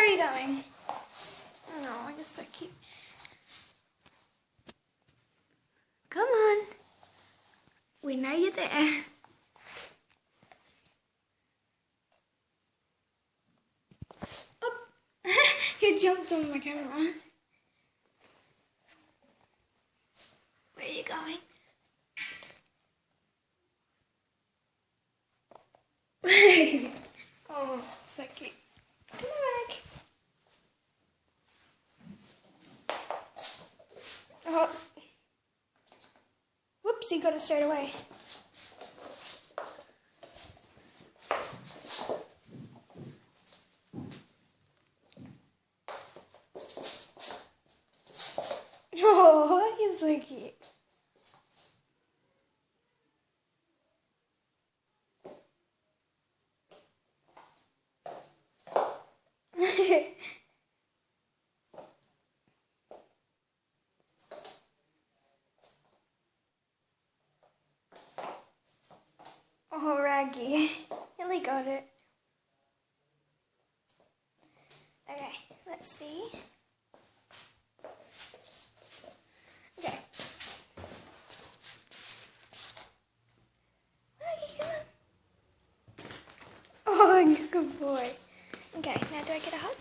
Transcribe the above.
are you going? No, I just so cute. Come on. We know you're there. Oh, he jumped on my camera. Where are you going? Oh, so cute. Come back. Oh. Whoops, he got it straight away. Oh, he's so cute. Oh, Raggy. Nearly got it. Okay, let's see. Okay. Raggy, come on. Oh, good boy. Okay, now do I get a hug?